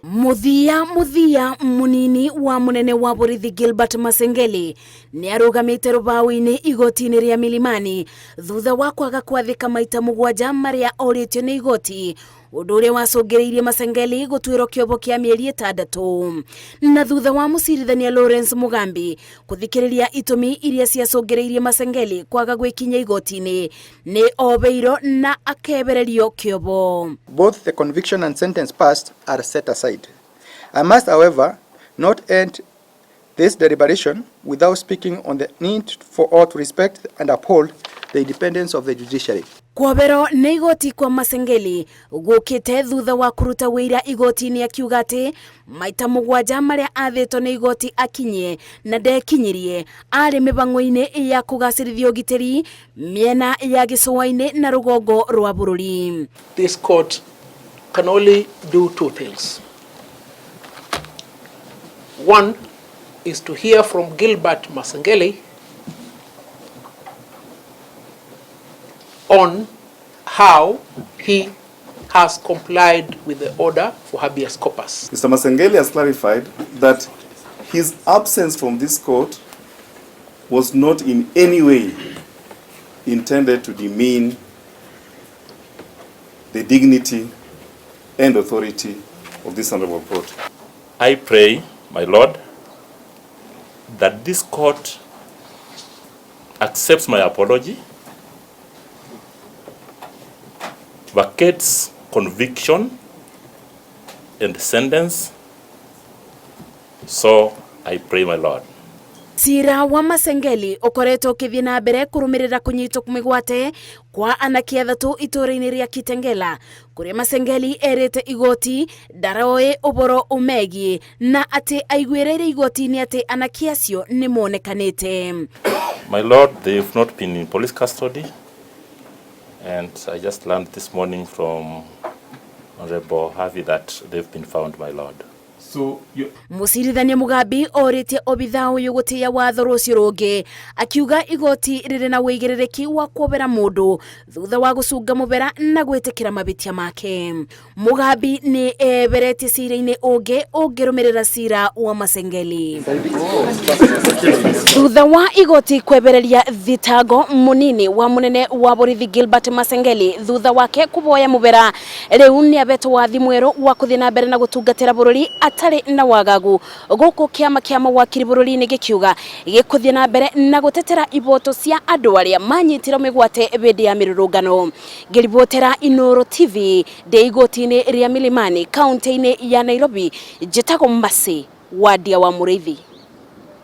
Muthia munini wa munene wa borithi Gilbert Masengeli ni arugamite rubawi-ini igoti-ini ria Milimani thutha wa kwaga kwathika maita mugwanja maria oritio ni igoti, undu uria wacungiriirie Masengeli gutwirwo kiobo kia mieri 6 na thutha wa mucirithania Lawrence Mugambi kuthikiriria itumi iria ciacungiriirie Masengeli kwaga gwikinya igoti-ini ni obeiro na akebererio kiobo. Both the conviction and sentence passed are set aside. I must, however, not end this deliberation without speaking on the need for all to respect and uphold the independence of the judiciary. Kwabero na igoti kwa Masengeli gukite thutha wa kuruta wira igoti-ini akiuga ati maita mugwanja maria athitwo ni igoti akinyie na ndekinyirie ari mibango-ini ya kugacirithia ugitiri miena ya gicua-ini na rugongo rwa bururi. This court can only do two things. One is to hear from Gilbert Masengeli on how he has complied with the order for habeas corpus. Mr. Masengeli has clarified that his absence from this court was not in any way intended to demean the dignity and authority of this honorable court. I pray, my Lord, that this court accepts my apology, vacates conviction and sentence. So I pray, my Lord. Cira wa Masengeli ukoretwo ukithie na mbere kurumirira kunyitwo kumigwate kwa anake athatu itura-ini ria Kitengela kuria Masengeli erite igoti ndaroe uboro umegi na ati aiguirire igoti-ini ati anake acio ni monekanite. My Lord, they have not been in police custody, and I just learned this morning from Honorable Harvey that they've been found, my Lord. So Mucirithania Mugambi oritie obitha uyu gutia watho rucio rungi akiuga igoti riri na wigiririki wa kwobera mundu thutha wa gucunga mubera na gwitikira mabitia make. Mugambi ni eberetie cira-ini ungirumirira cira wa Masengeli. Thutha wa igoti kwebereria thitango munini wa munene wa borithi Gilbert Masengeli thutha wake kuboya mubera, riu ni abeto wathi mweru wa kuthii na mbere na gutungatira bururi atari na wagagu guku kiama kia mawakiri bururi-ini gikiuga gikuthie na mbere na gutetera iboto cia andu aria manyitirwo migwate bindi ya mirurungano. Ngiribotera Inoro TV de igoti-ini ria Milimani kaunti-ini ya Nairobi, njitagwo Masi Wadia wa Muriithi.